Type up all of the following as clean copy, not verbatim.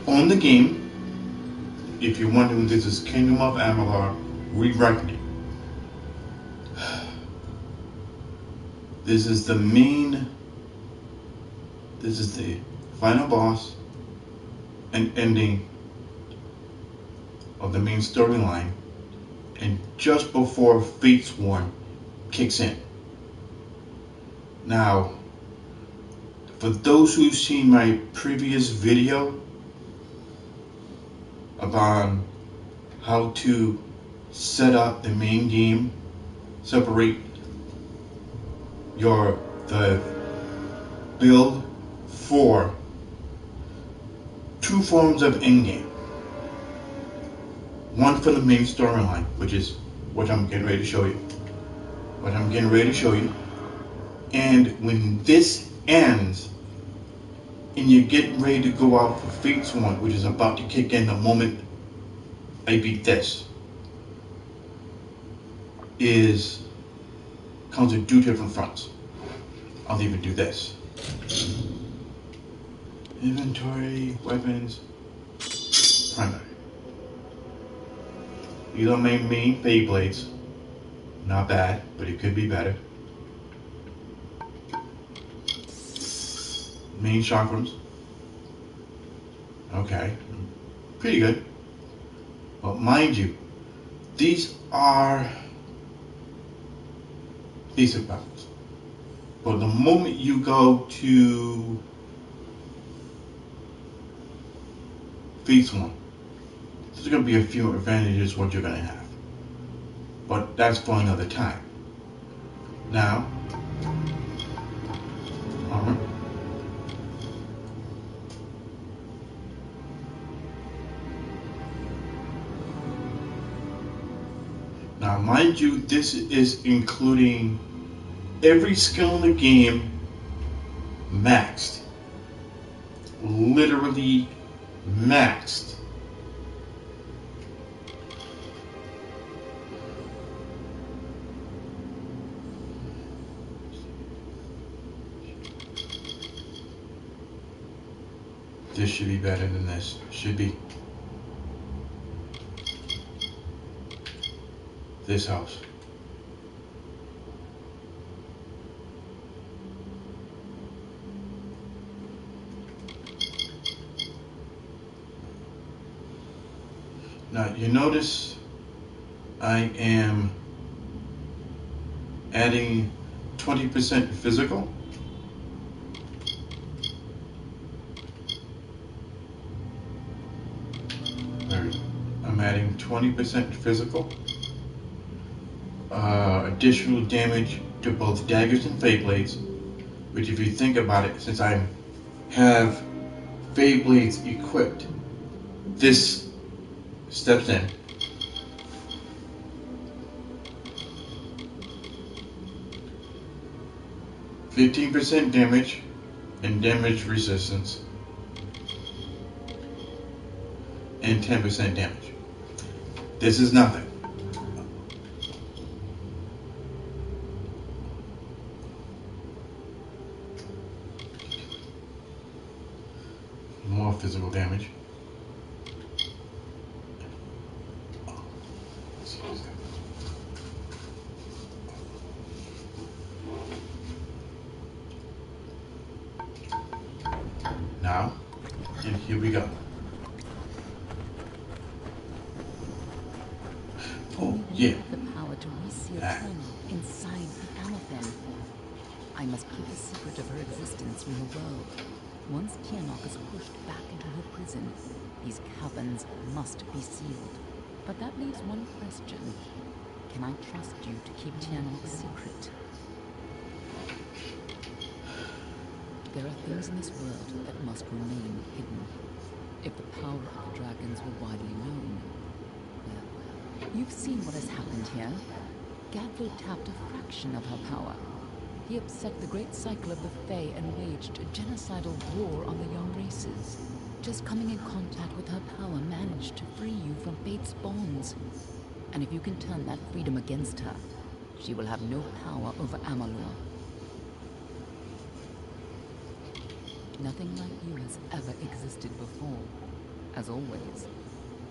on the game, if you're wondering, this is Kingdom of Amular Re-Reckoning. This is the final boss and ending of the main storyline, and just before Fatesworn kicks in. Now, for those who've seen my previous video about how to set up the main game, separate the build for two forms of endgame. One for the main storyline, which is what I'm getting ready to show you. And when this ends, and you're getting ready to go out for Fatesworn, which is about to kick in the moment I beat this, comes with two different fronts. I'll even do this. Inventory, weapons, primary. These are my main Fade Blades. Not bad, but it could be better. Main chakrams. Okay, pretty good. But mind you, these are basic weapons. But the moment you go to Fatesworn, there's going to be a few advantages what you're going to have. But that's for another time. Now, armor. Now, mind you, this is including every skill in the game maxed. Literally maxed. This should be better than this. Should be. This house. Now you notice I am adding 20% physical. I'm adding 20% physical. Additional damage to both daggers and Fade Blades, which if you think about it, since I have Fade Blades equipped, this steps in. %15 damage and damage resistance, and 10% damage. This is nothing. More physical damage. Now, and here we go. Oh, yeah. The power to reseal Tiamat inside the Amular. I must keep the secret of her existence from the world. Once Tiamat is pushed back into her prison, these caverns must be sealed. But that leaves one question. Can I trust you to keep Tiamat's secret? There are things in this world that must remain hidden. If the power of the dragons were widely known, well, you've seen what has happened here. Gadful tapped a fraction of her power. He upset the great cycle of the Fae and waged a genocidal war on the young races. Just coming in contact with her power managed to free you from fate's bonds. And if you can turn that freedom against her, she will have no power over Amular. Nothing like you has ever existed before. As always,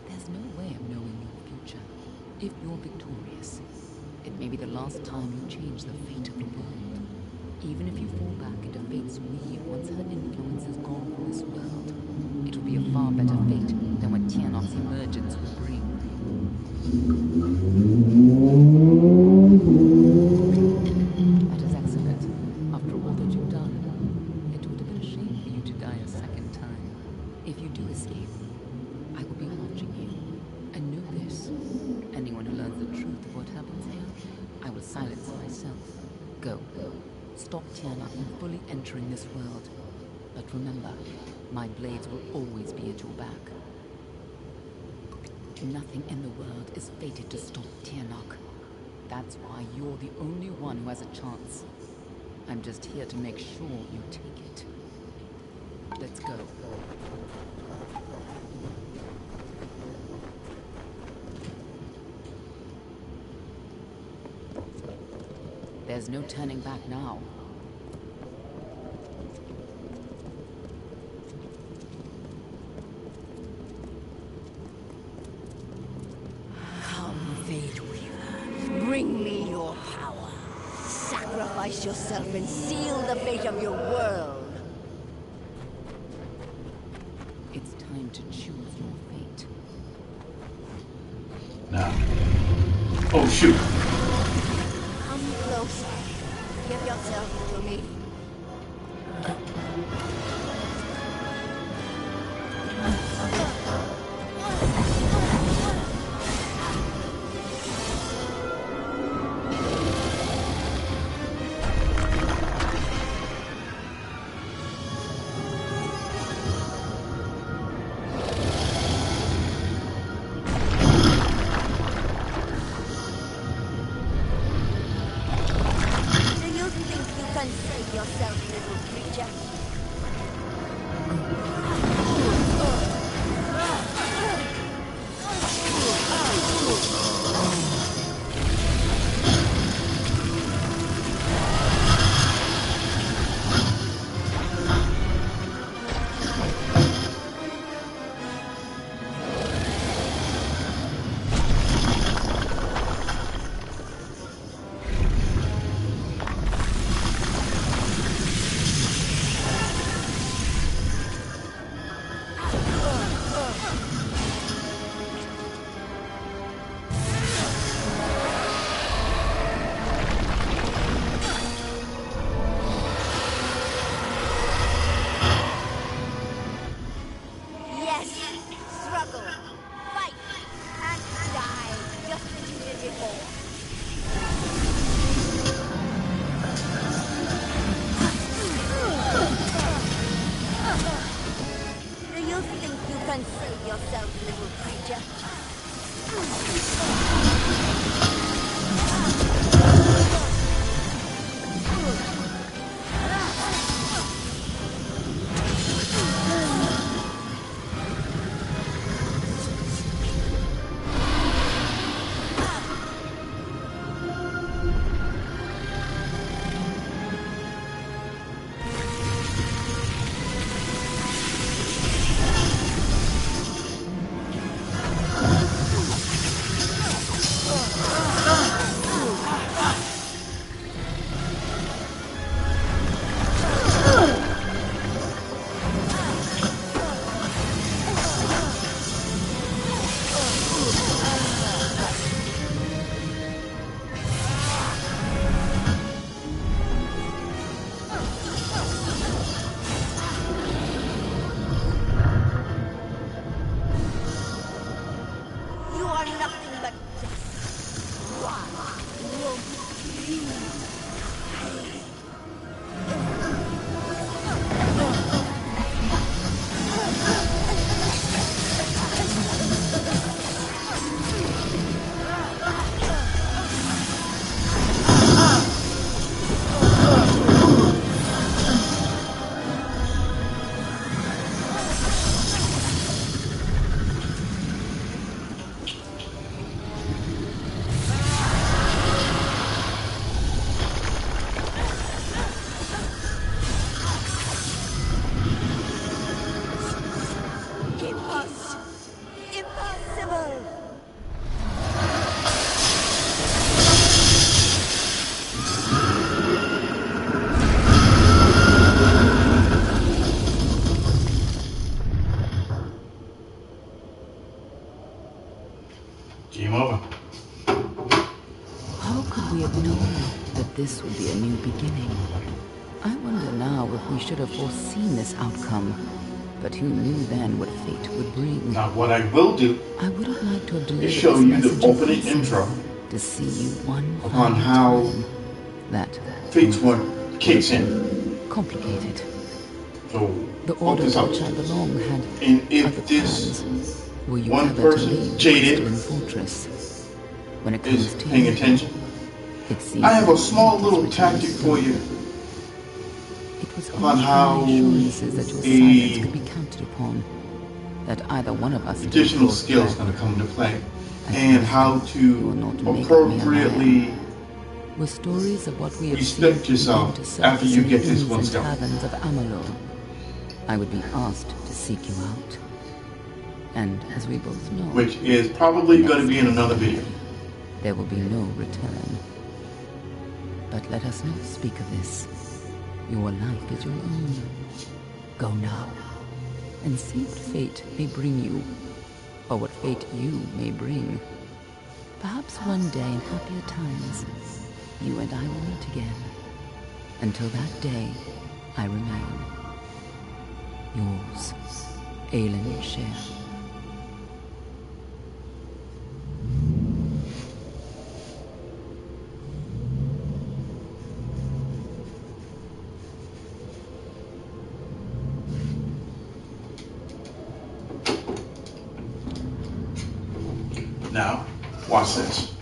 there's no way of knowing your future. If you're victorious, it may be the last time you change the fate of the world. Even if you fall back into Fate's weave once her influence is gone from this world, it will be a far better fate than what Tianok's emergence will bring. That is excellent. After all that you've done, it would have been a shame for you to die a second time. If you do escape, I will be watching you. And know this, anyone who learns the truth of what happens here, I will silence myself. Go. Stop Tianok from fully entering this world. But remember, my blades will always be at your back. Nothing in the world is fated to stop Tianok. That's why you're the only one who has a chance. I'm just here to make sure you take it. Let's go. There's no turning back now. Come, Fate Weaver. Bring me your power. Sacrifice yourself and seal the fate of your world. It's time to choose your fate. Now. Oh, shoot. Come closer. Give yourself to me. Save yourself, little creature. Save yourself, little creature. Game over. How could we have known that this would be a new beginning? I wonder now if we should have foreseen this outcome. But who knew then what fate would bring? Now, what I will do I would have liked to have delivered is show this you message the in opening person, intro to see you one upon final how time. That Fatesworn kicks in. complicated. So, The hope order this to helps. which I belong had And other if this plans. Were you one ever to person, leave the jaded, crystalline fortress? When it comes is to paying you, attention, it seems I have that a small fate is little written in tactic for you stone. It was upon only how my assurances that your the silence could be counted upon, that either one of us additional didn't skills draw going to come into play, At and least how you will to not make of me a appropriately Were stories of what we have respect seen yourself begin to after surface you in get this inns one and skill. taverns of Amular, I would be asked to seek you out. And as we both know, Which is probably the going to next be in time another we video. die, there will be no return. But let us not speak of this. Your life is your own. Go now, and see what fate may bring you, or what fate you may bring. Perhaps one day in happier times, you and I will meet again. Until that day, I remain yours, Aelin Share. Now, watch this.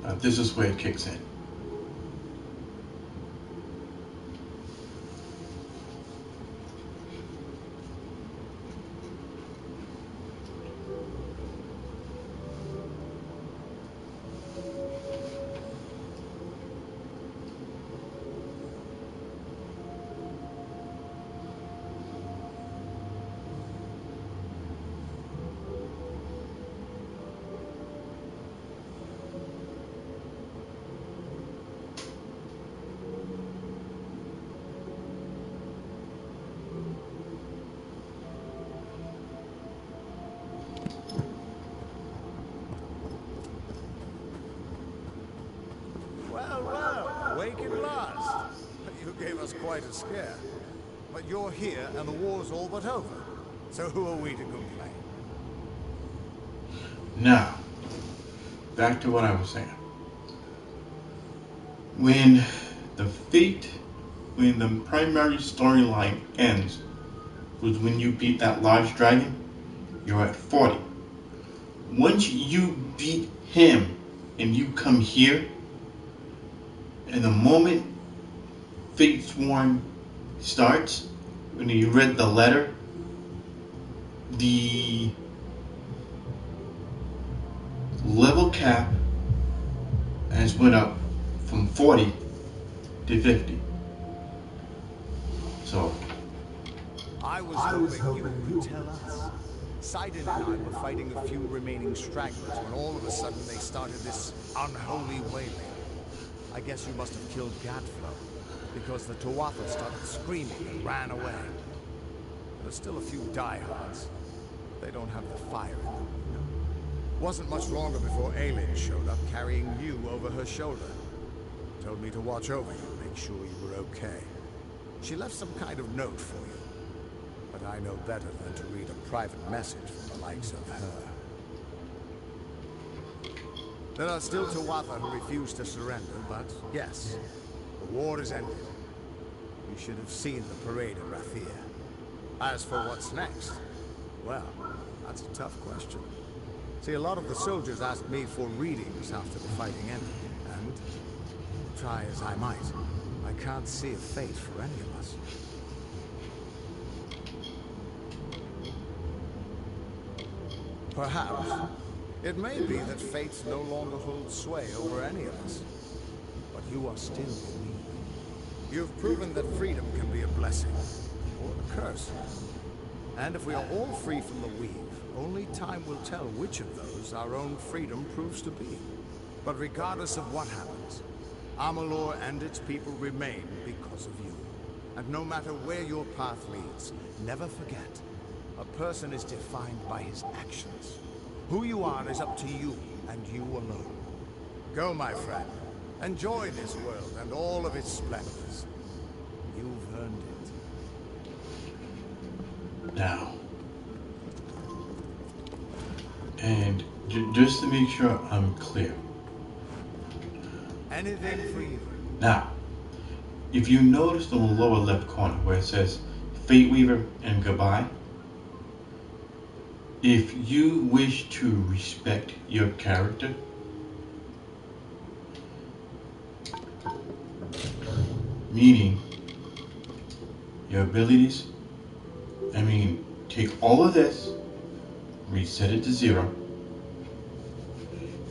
Now, this is where it kicks in. Well, awake at last. You gave us quite a scare. But you're here and the war's all but over. So who are we to complain? Now, back to what I was saying. When the primary storyline ends, was when you beat that large dragon, you're at 40. Once you beat him and you come here, and the moment Fatesworn starts, when you read the letter, the level cap has went up from 40 to 50. So I was hoping you would tell us. Sidon and I were fighting a few remaining stragglers when all of a sudden they started this unholy wailing. I guess you must have killed Gadflow, because the Tuatha started screaming and ran away. There are still a few diehards. They don't have the fire in them. Wasn't much longer before Aelin showed up carrying you over her shoulder. Told me to watch over you, make sure you were okay. She left some kind of note for you. But I know better than to read a private message from the likes of her. There are still Tuatha who refuse to surrender, but yes, the war is ended. You should have seen the parade in Rathir. As for what's next, well, that's a tough question. See, a lot of the soldiers asked me for readings after the fighting ended, and try as I might, I can't see a fate for any of us. Perhaps. It may be that fate no longer holds sway over any of us. But you are still me. You've proven that freedom can be a blessing, or a curse. And if we are all free from the weave, only time will tell which of those our own freedom proves to be. But regardless of what happens, Amular and its people remain because of you. And no matter where your path leads, never forget, a person is defined by his actions. Who you are is up to you, and you alone. Go, my friend. Enjoy this world and all of its splendors. You've earned it. Now, and just to make sure I'm clear. Anything for you. Now, if you notice in the lower left corner where it says Fate Weaver and goodbye, if you wish to respect your character, meaning your abilities, take all of this, reset it to 0,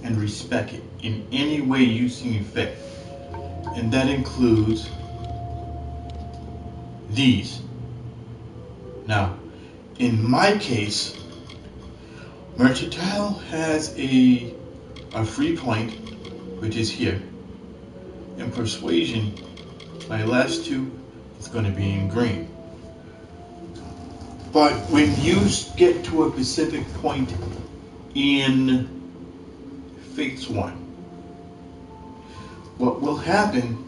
and respect it in any way you see fit. And that includes these. Now, in my case, Mercantile has a free point, which is here. And Persuasion, my last 2, is going to be in green. But when you get to a specific point in Fatesworn, what will happen,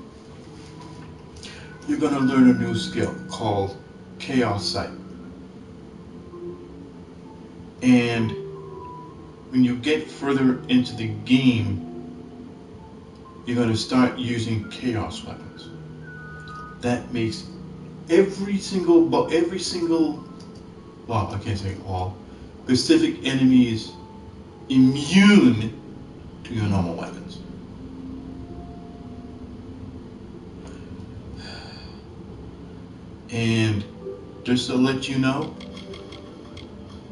you're going to learn a new skill called Chaos Sight. And when you get further into the game, you're going to start using chaos weapons. That makes every single, well, I can't say all, specific enemies immune to your normal weapons. And just to let you know,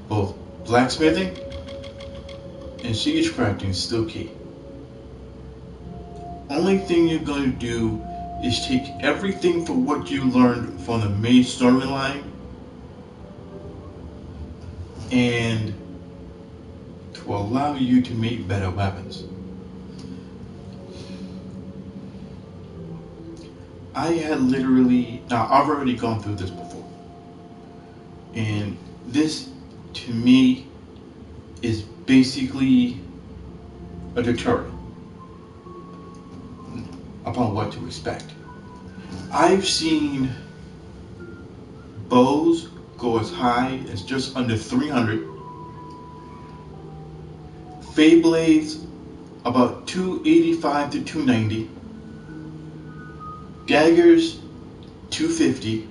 both blacksmithing and siege crafting is still key. Only thing you're going to do is take everything for what you learned from the main storyline and to allow you to make better weapons. I've already gone through this before, and this to me is basically a tutorial upon what to expect. I've seen bows go as high as just under 300, Fade Blades about 285 to 290, daggers 250,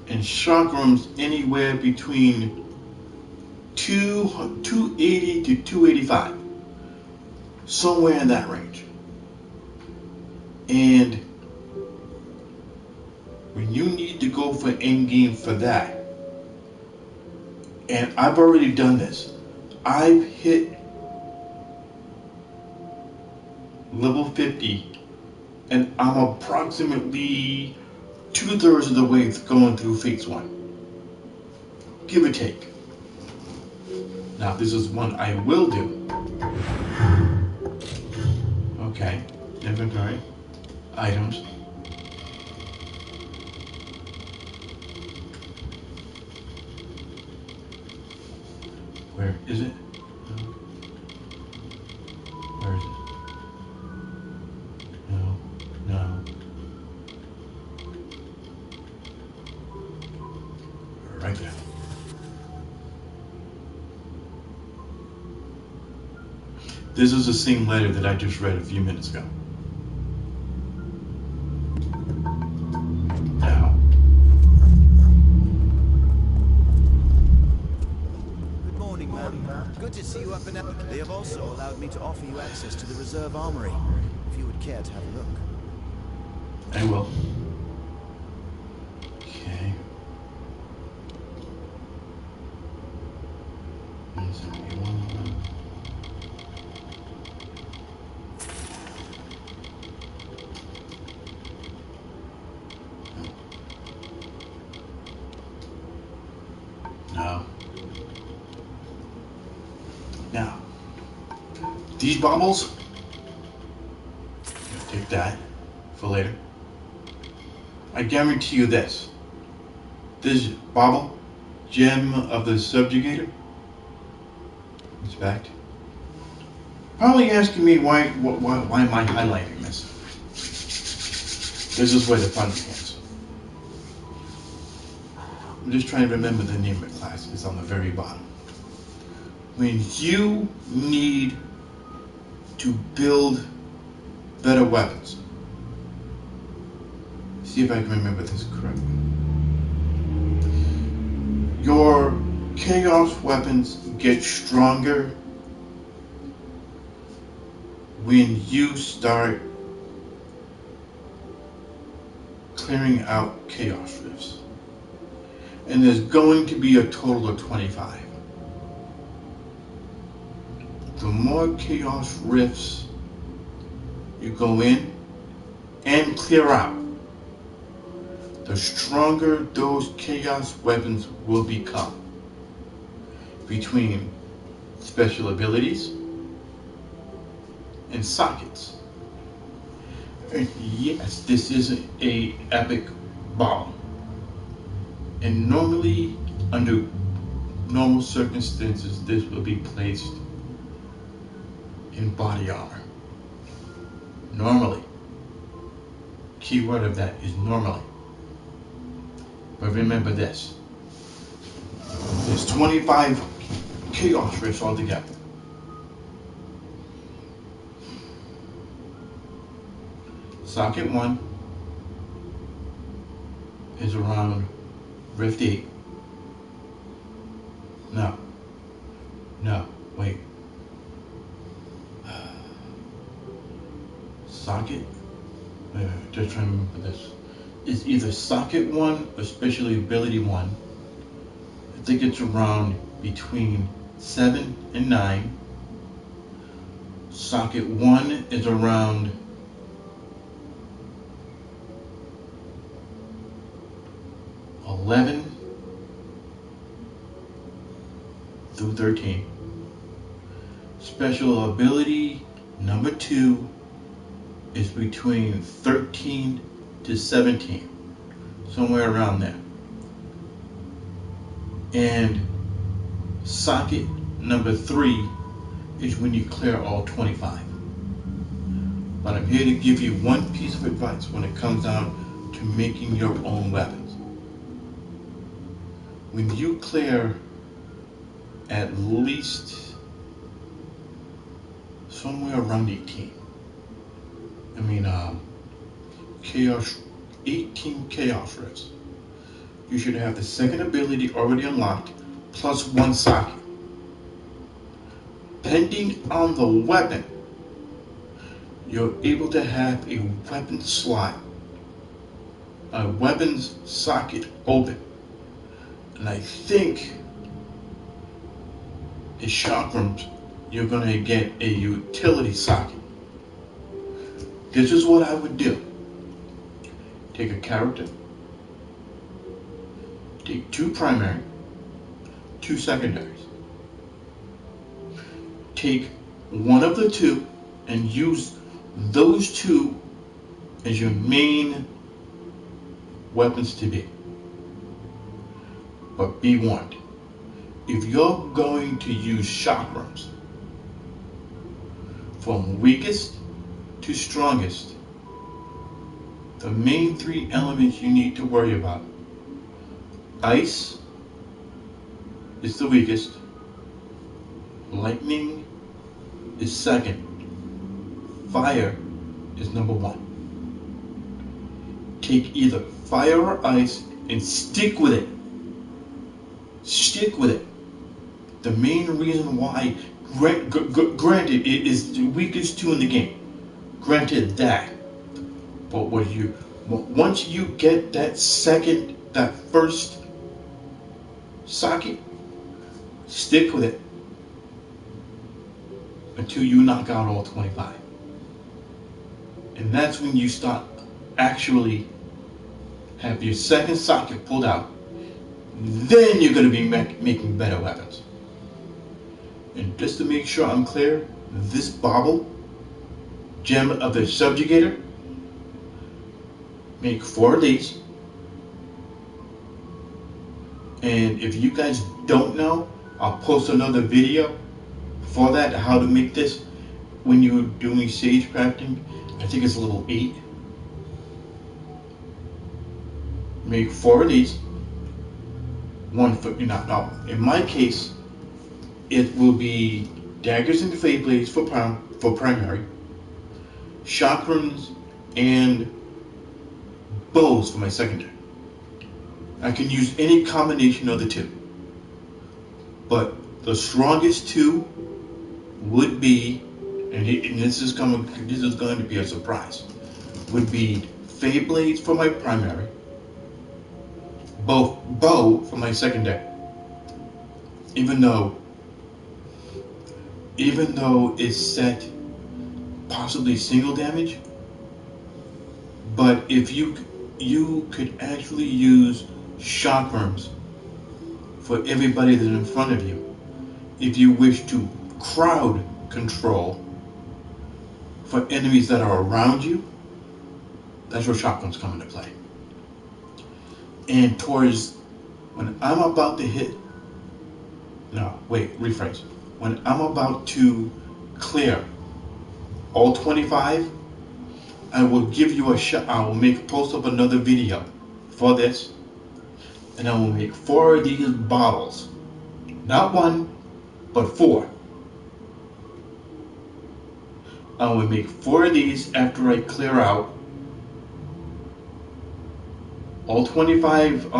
and chakrams anywhere between 280 to 285, somewhere in that range. And when you need to go for end game for that, and I've already done this, I've hit level 50 and I'm approximately 2/3 of the way going through Fatesworn, give or take. Now this is one I will do. Okay, inventory, items. Where is it? Where is it? No. Right there. This is the same letter that I just read a few minutes ago. Now. Good morning, ma'am. Good to see you up and out. They have also allowed me to offer you access to the reserve armory, if you would care to have a look. I will. Okay. Now, these baubles, take that for later. I guarantee you this. This bauble, Gem of the Subjugator, inspect. Probably asking me why am I highlighting this? This is where the fun begins. I'm just trying to remember the name of the class. It's on the very bottom. When you need to build better weapons. See if I can remember this correctly. Your chaos weapons get stronger when you start clearing out chaos rifts. And there's going to be a total of 25. The more chaos rifts you go in and clear out, the stronger those chaos weapons will become. Between special abilities and sockets. And yes, this is a epic bomb. And normally, under normal circumstances, this will be placed in body armor. Normally. Keyword of that is normally. But remember this. There's 25 chaos rifts altogether. Socket 1 is around Rift 8. No, wait. Socket? Wait, just trying to remember this. It's either Socket 1 or Special Ability 1. I think it's around between 7 and 9. Socket 1 is around 11 through 13. Special ability number 2 is between 13 to 17, somewhere around there. And socket number 3 is when you clear all 25. But I'm here to give you one piece of advice when it comes down to making your own weapons. When you clear at least somewhere around 18, I mean, chaos, 18 chaos rifts, you should have the second ability already unlocked, plus 1 socket. Depending on the weapon, you're able to have a weapon slot, a weapons socket open. And I think in chakrams, you're going to get a utility socket. This is what I would do. Take a character, take 2 primary, 2 secondaries. Take one of the 2 and use those 2 as your main weapons to be. But be warned, if you're going to use chakrams from weakest to strongest, the main 3 elements you need to worry about: ice is the weakest, lightning is second, fire is number 1. Take either fire or ice and stick with it. Stick with it. The main reason why, granted, it is the weakest 2 in the game. Granted that. But once you get that first socket, stick with it until you knock out all 25. And that's when you start actually have your second socket pulled out. Then you're going to be making better weapons. And just to make sure I'm clear, this bauble, gem of the subjugator, make 4 of these. And if you guys don't know, I'll post another video for that, how to make this when you're doing sage crafting. I think it's level 8. Make 4 of these. One for, now, in my case, it will be daggers and fade blades for primary, chakrams and bows for my secondary. I can use any combination of the two, but the strongest two would be, and this is going to be a surprise, would be fade blades for my primary, bow for my secondary. Even though it's set possibly single damage, but if you could actually use chakrams for everybody that's in front of you if you wish to crowd control for enemies that are around you. That's where chakrams come into play. And towards when I'm about to hit, rephrase. When I'm about to clear all 25, I will give you a shot. I will post up another video for this, and I will make 4 of these bottles. Not 1, but 4. I will make 4 of these after I clear out all 25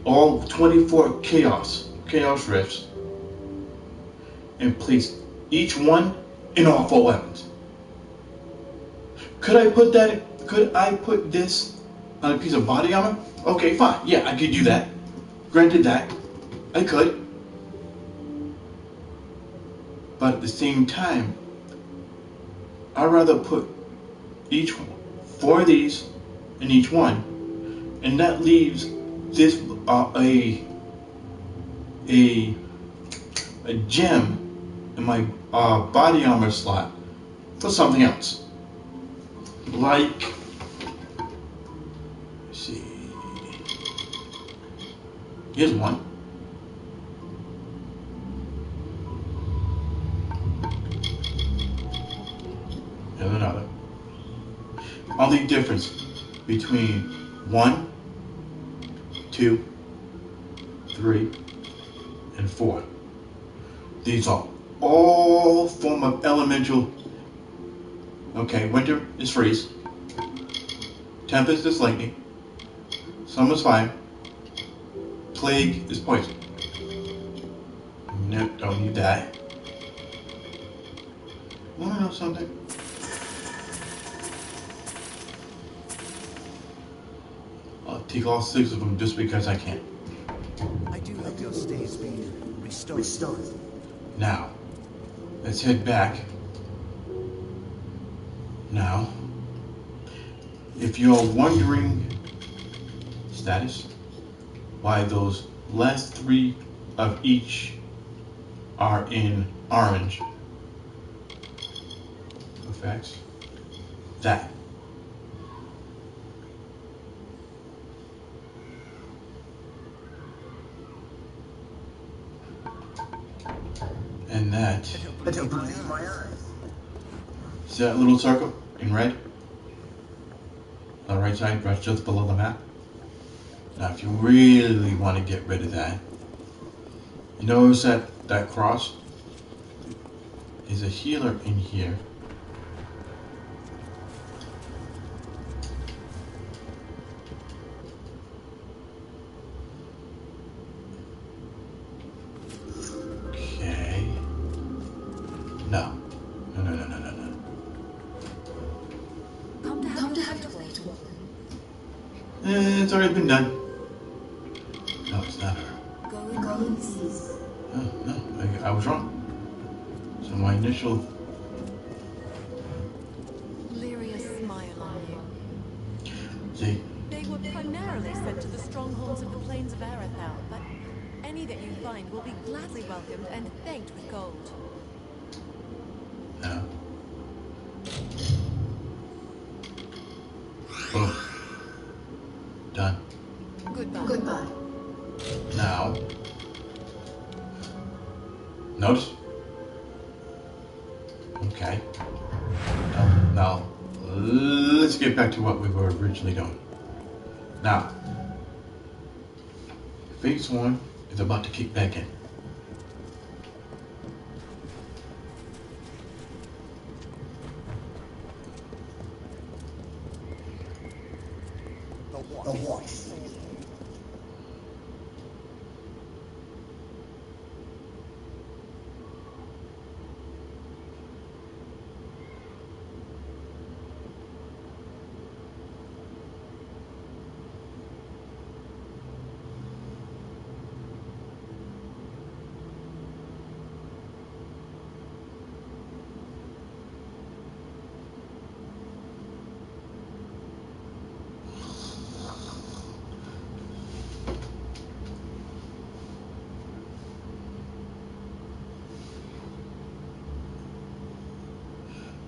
all 24 chaos rifts, and place each one in all 4 weapons. Could I put this on a piece of body armor? Okay, fine. Yeah, I could do that. Granted that, I could. But at the same time, I'd rather put each 4 of these in each one, and that leaves this a gem in my body armor slot for something else. Like, let's see, here's one. Here's another. Only difference between 1, 2, 3, and 4. These are all form of elemental. Okay, winter is freeze. Tempest is lightning. Summer is fire. Plague is poison. Nope, don't need that. Wanna know something? I'll take all 6 of them just because I can. I do hope your stay's been restored. Now, let's head back. Now, if you're wondering, status, why those last 3 of each are in orange, effects, that. And that. I don't believe my eyes. See that little circle in red? On the right side, right just below the map. Now, if you really want to get rid of that, you notice that cross is a healer in here. Okay. No. It's already been done. No, it's not her. Oh, no, I was wrong. So my initial... Lyria's smile on you. See? They were primarily sent to the strongholds of the plains of Arethel, but any that you find will be gladly welcomed and thanked with gold. No. Boom. Done. Goodbye. Goodbye. Now. Notice. Okay. Now, let's get back to what we were originally doing. Now, Fatesworn is about to kick back in. The what? The what?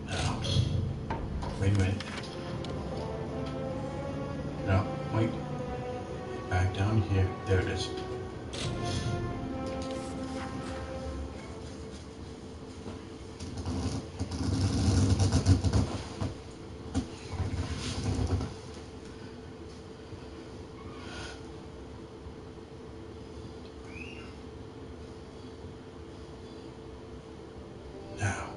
Now, wait a minute. No, wait. Back down here. There it is. Now.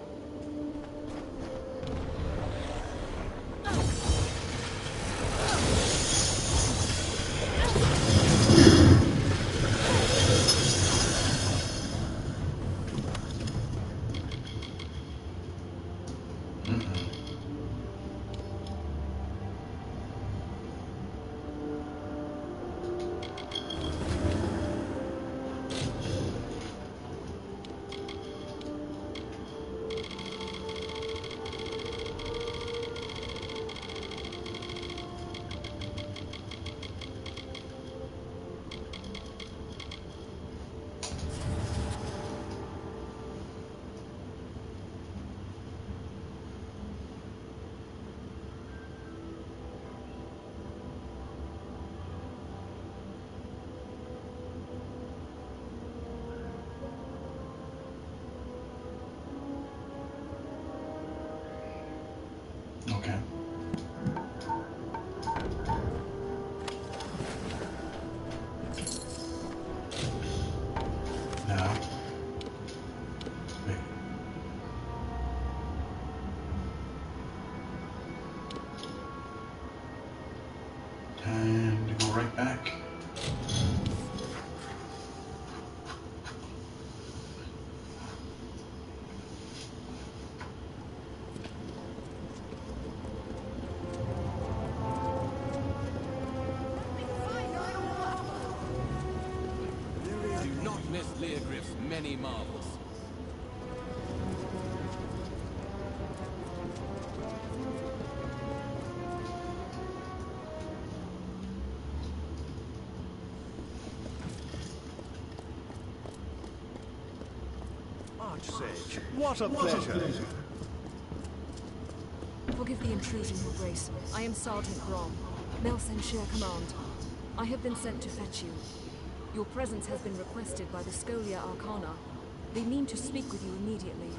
Okay. Now. Wait. Time to go right back. Do not miss Leogriff's many marvels. Archsage, what a pleasure. Forgive the intrusion, Your Grace. I am Sergeant Grom, Melsenshire Command. I have been sent to fetch you. Your presence has been requested by the Scholia Arcana. They mean to speak with you immediately.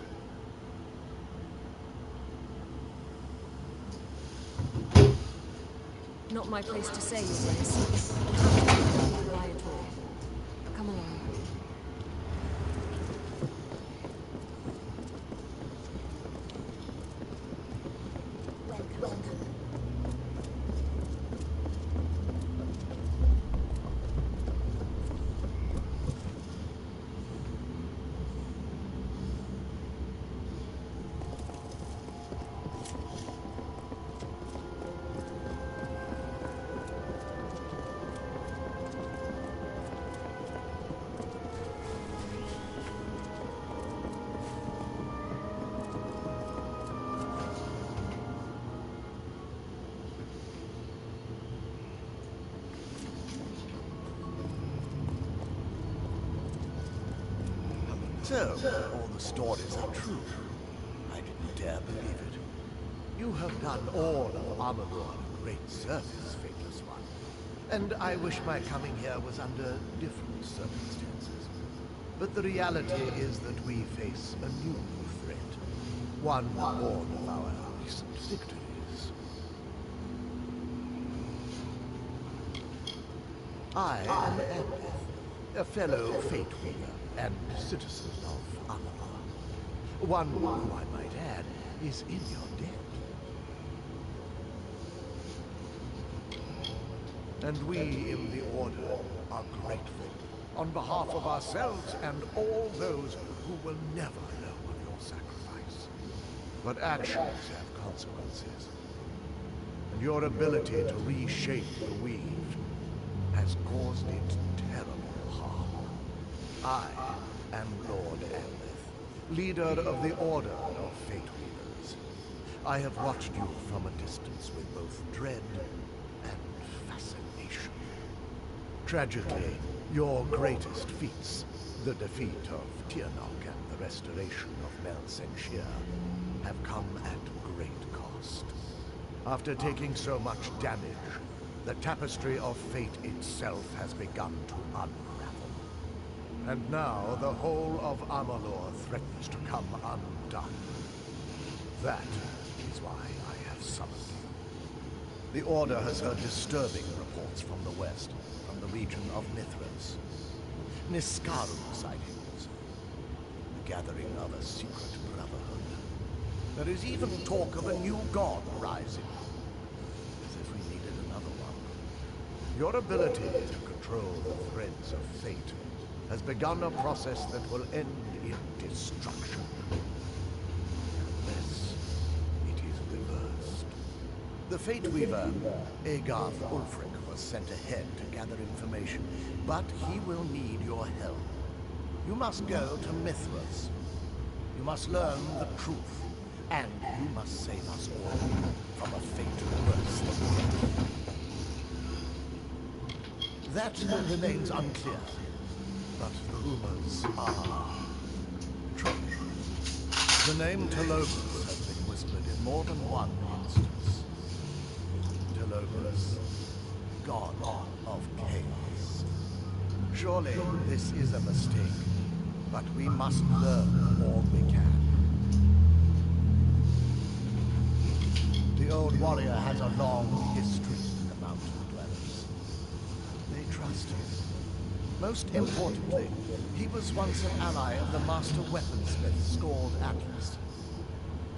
Not my place to say, Your Grace. Why at all? Come along. So, all the stories are true. I didn't dare believe it. You have done all of Amular a great service, Faithless One. And I wish my coming here was under different circumstances. But the reality is that we face a new threat. One born of our recent victories. I am Ambeth, a fellow Fate Weaver and citizen of Amular. One who, I might add, is in your debt. And we in the Order are grateful on behalf of ourselves and all those who will never know of your sacrifice. But actions have consequences. And your ability to reshape the weave has caused it terrible harm. I am Lord Ambeth, leader of the Order of Fate Weavers. I have watched you from a distance with both dread and fascination. Tragically, your greatest feats, the defeat of Tiernok and the restoration of Mel Senshir, have come at great cost. After taking so much damage, the tapestry of fate itself has begun to unravel. And now the whole of Amalur threatens to come undone. That is why I have summoned you. The Order has heard disturbing reports from the west, from the region of Mithras. Niskaru sightings. The gathering of a secret brotherhood. There is even talk of a new god rising. As if we needed another one. Your ability to control the threads of fate has begun a process that will end in destruction. Unless it is reversed. The Fate Weaver, Agarth Ulfric, was sent ahead to gather information, but he will need your help. You must go to Mithras. You must learn the truth, and you must save us all from a fate worse than death. That remains unclear, but the rumors are true. The name Telobus has been whispered in more than one instance. Telobus, god of chaos. Surely this is a mistake, but we must learn all we can. The old warrior has a long history with the mountain dwellers. They trust him. Most importantly, he was once an ally of the master weaponsmith Scald Atlas.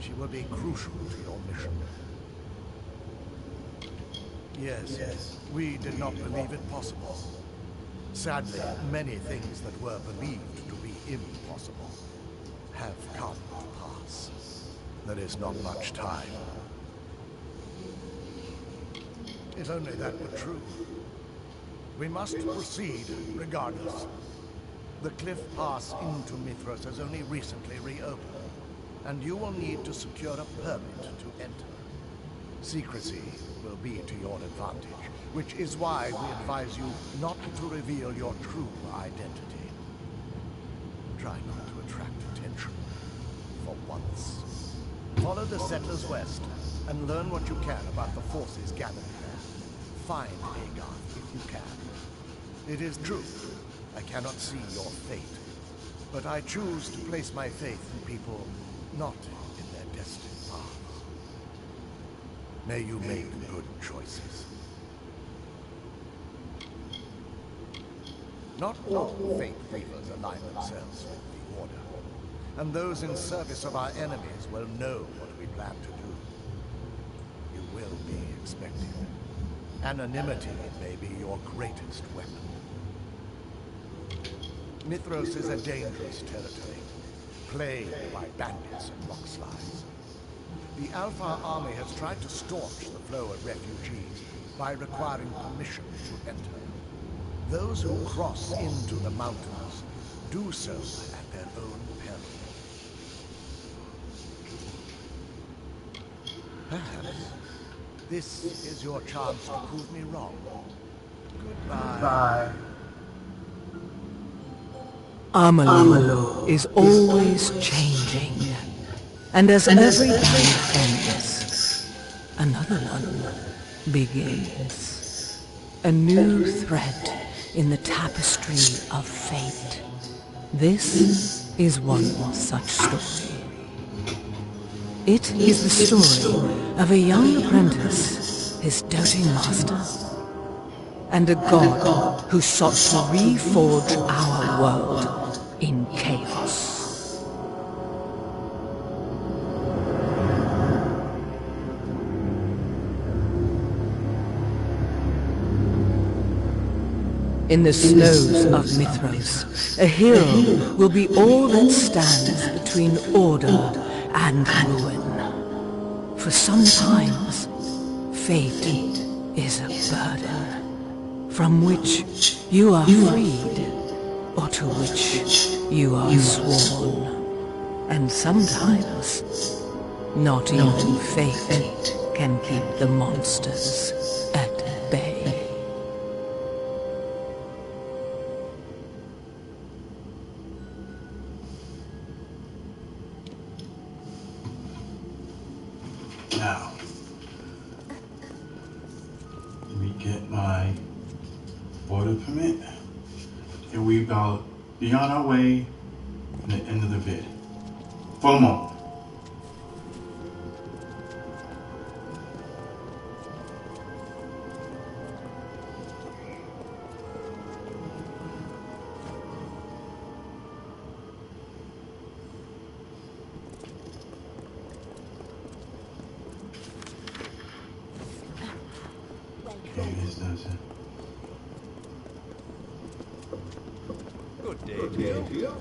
She will be crucial to your mission. Yes, we did not believe it possible. Sadly, many things that were believed to be impossible have come to pass. There is not much time. If only that were true. We must proceed regardless. The cliff pass into Mithras has only recently reopened, and you will need to secure a permit to enter. Secrecy will be to your advantage, which is why we advise you not to reveal your true identity. Try not to attract attention, for once. Follow the settlers west, and learn what you can about the forces gathered there. Find Agarth if you can. It is true, I cannot see your fate, but I choose to place my faith in people not in their destined paths. May you make good choices. Not all Fate Weavers align themselves with the Order, and those in service of our enemies will know what we plan to do. You will be expected. Anonymity may be your greatest weapon. Mithras is a dangerous territory, plagued by bandits and rockslides. The Alpha army has tried to staunch the flow of refugees by requiring permission to enter. Those who cross into the mountains do so at their own peril. Perhaps this is your chance to prove me wrong. Goodbye. Bye. Amular is always changing. And as every day ends, another one begins. A new thread in the tapestry of fate. This is one such story. It is the story of a young apprentice, his doting master, and a god who sought to reforge our world in chaos. In the snows of Mithros, a hero will be all that stands between order and ruin. For sometimes, fate is a burden from which you are freed, or to which you are sworn. And sometimes, not even fate can keep the monsters at bay. Now, let me get my border permit, and we about be on our way in the end of the vid. For a moment. Good day to you.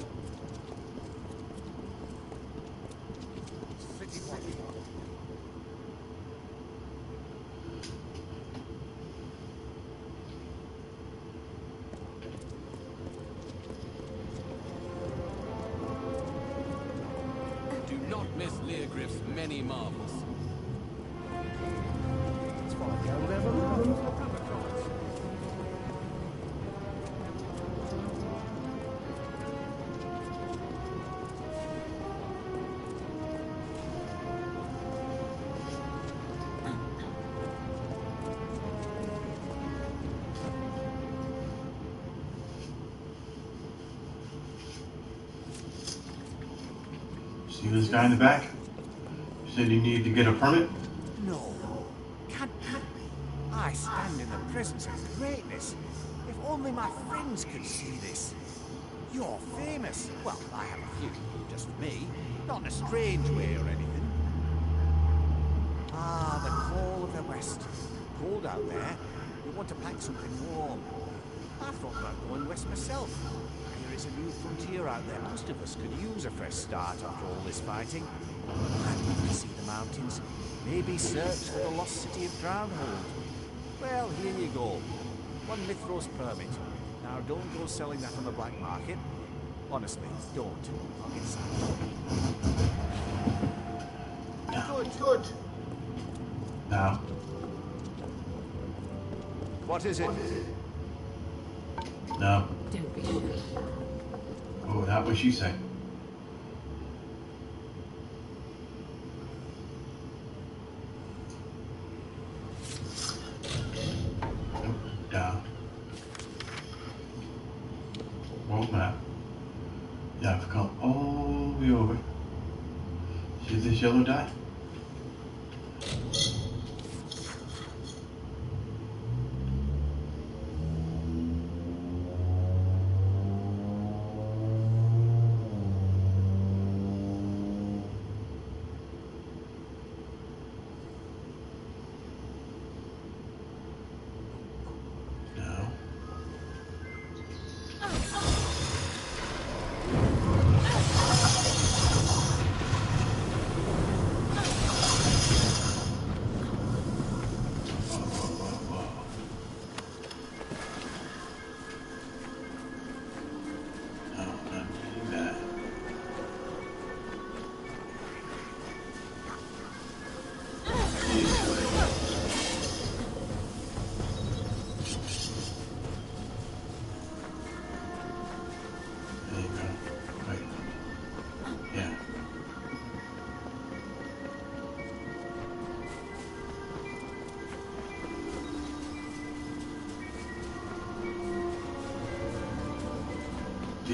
City walking. Do not miss Leogriff's many marvels. It's one of the old Everlong. See this guy in the back? You said you need to get a permit? No. Can't be. I stand in the presence of greatness. If only my friends could see this. You're famous. Well, I have a few. Just me. Not in a strange way or anything. Ah, the call of the West. Cold out there. We want to pack something warm. I've thought about going west myself. There is a new frontier out there. Most of us could use a fresh start after all this fighting. I'd love to see the mountains. Maybe search for the lost city of Drownhold. Well, here you go. One Mithros permit. Now, don't go selling that on the black market. Honestly, don't. I'll get sad. Good. Now. What is it? No. Don't be shy. Oh, that what she said. Nope, down. World map. Yeah, I've come all the way over. See this yellow dot?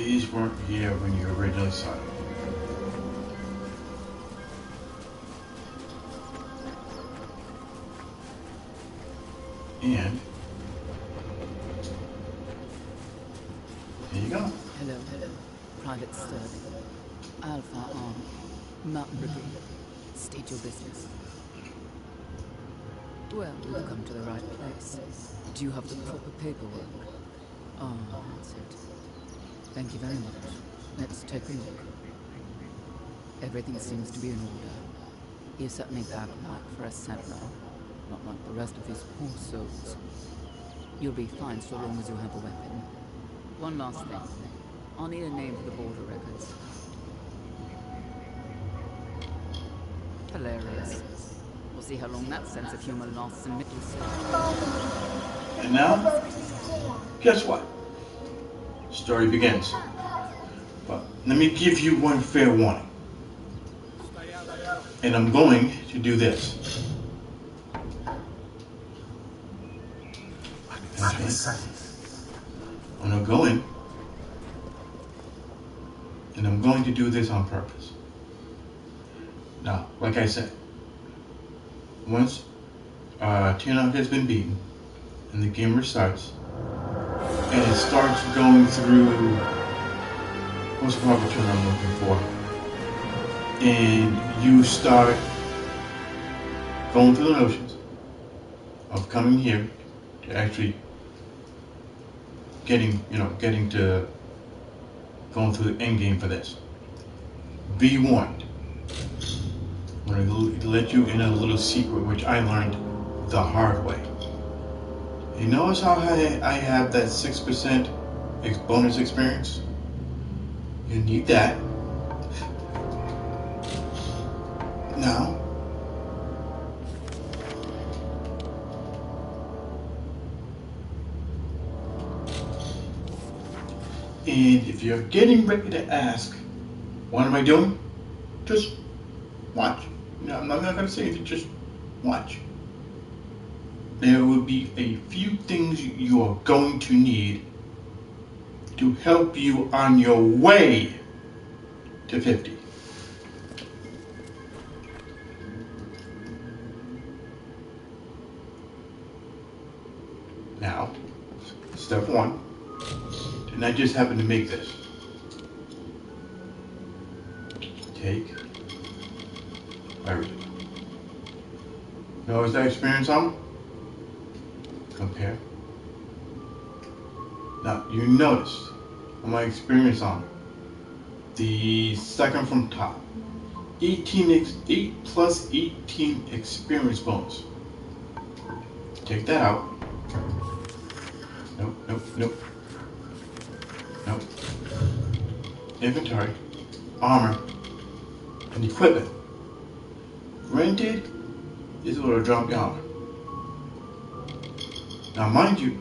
these weren't here when you originally saw them. And here you go. Hello. Private Sterling. Alpha Army. Mountain Brigade. State your business. Well, you've come to the right place. Do you have the proper paperwork? Ah, that's it. Thank you very much. Let's take a look. Everything seems to be in order. You certainly pack light for a settler. Not like the rest of these poor souls. You'll be fine so long as you have a weapon. One last thing. I'll need a name for the border records. Hilarious. We'll see how long that sense of humor lasts in Mittelson. And now, guess what? Story begins. But let me give you one fair warning. And I'm going to do this. Okay. I'm going to go in. And I'm going to do this on purpose. Now, like I said, once Tianok has been beaten and the game restarts, and it starts going through, what's the proper term I'm looking for? And you start going through the motions of coming here to actually getting to going through the end game for this. Be warned. I'm going to let you in a little secret which I learned the hard way. You notice how I have that 6% bonus experience? You need that. Now, and if you're getting ready to ask, what am I doing? Just watch. No, I'm not going to say anything, just watch. There will be a few things you are going to need to help you on your way to 50. Now, step one, and I just happen to make this. Take everything. Notice that experience on? Compare. Now, you noticed on my experience on the second from top, 8 plus 18 experience bonus. Take that out. Nope. Inventory, armor, and equipment. Granted, this is what will drop your armor. Now, mind you,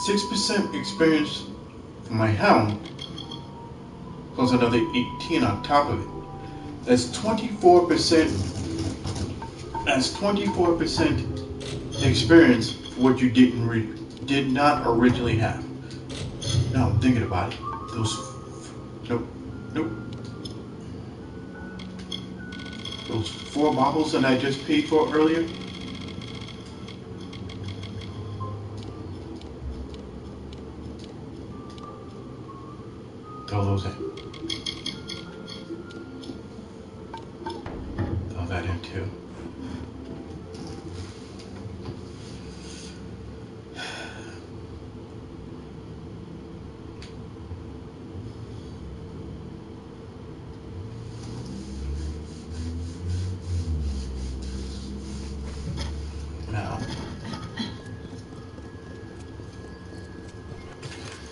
6% experience for my helm, plus another 18 on top of it. That's 24%. That's 24% experience for what you did not originally have. Now I'm thinking about it. Those 4 bottles that I just paid for earlier. Throw those in. Throw that in too. Now,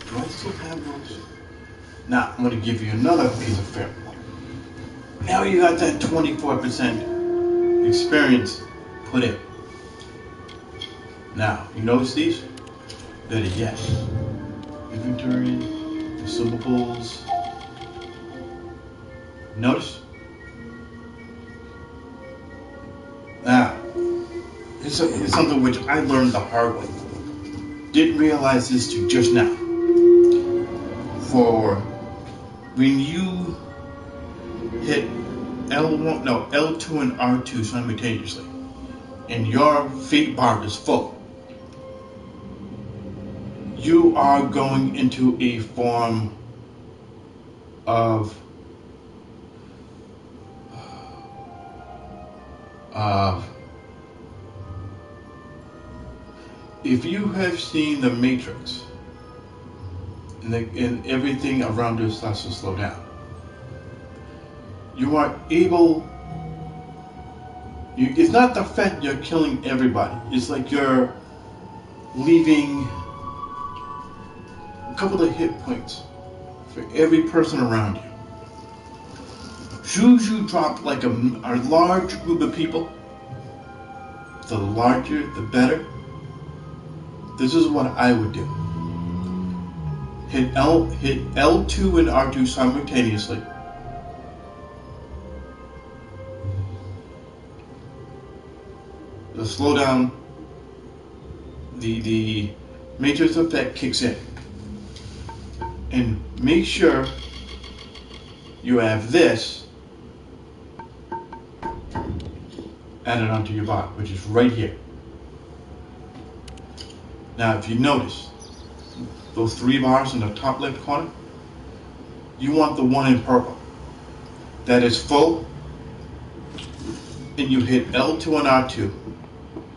do I still have those? Now, I'm going to give you another piece of fair play. Now you got that 24% experience put in. Now, you notice these? Better yet. Inventory, consumables. Notice? Now, here's something which I learned the hard way. Didn't realize this till just now. For when you hit L1, no, L2 and R2 simultaneously, and your fate bar is full, you are going into a form of if you have seen the Matrix and everything around you starts to slow down, you are able. It's not the fact you're killing everybody. It's like you're leaving a couple of hit points for every person around you. Should you drop like a large group of people, the larger the better. This is what I would do. Hit L2 and R2 simultaneously. The slowdown, the matrix effect kicks in. And make sure you have this added onto your bar, which is right here. Now, if you notice, those 3 bars in the top left corner, you want the one in purple. That is full, and you hit L2 and R2.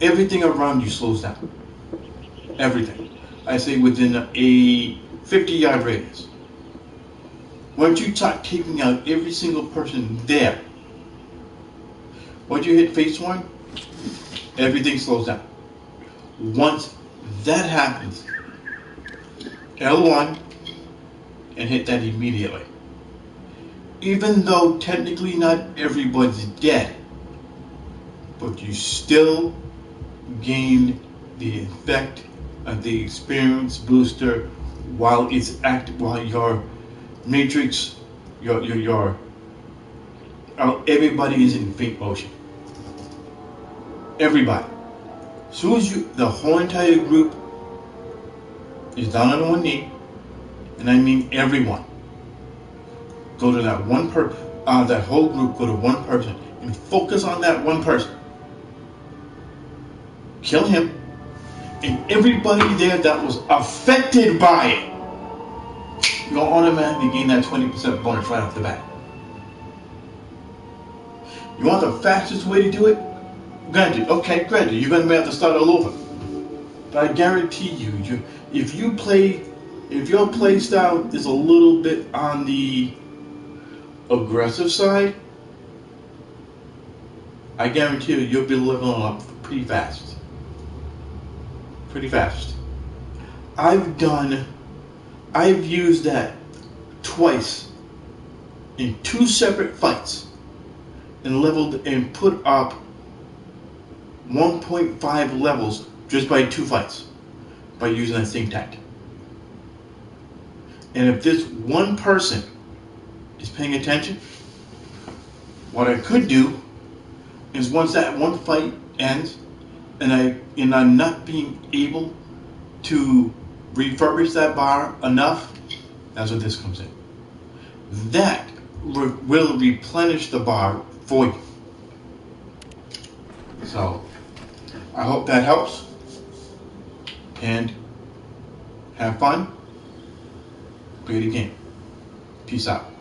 Everything around you slows down. Everything. I say within a 50-yard radius. Once you start taking out every single person there, once you hit Fatesworn, everything slows down. Once that happens, L1 and hit that immediately. Even though technically not everybody's dead, but you still gain the effect of the experience booster while it's active, while your matrix, everybody is in fate motion. Everybody. As soon as the whole entire group is down on one knee, and I mean everyone, go to that one that whole group, go to one person and focus on that one person. Kill him, and everybody there that was affected by it, you'll automatically gain that 20% bonus right off the bat. You want the fastest way to do it? Granted, you're going to have to start all over. But I guarantee you, if your play style is a little bit on the aggressive side, I guarantee you'll be leveling up pretty fast. Pretty fast. I've used that twice in 2 separate fights and leveled and put up 1.5 levels just by 2 fights by using that same tactic. And if this one person is paying attention, what I could do is once that one fight ends and I'm not being able to refurbish that bar enough, that's where this comes in. That will replenish the bar for you. So I hope that helps, and have fun. Play the game. Peace out.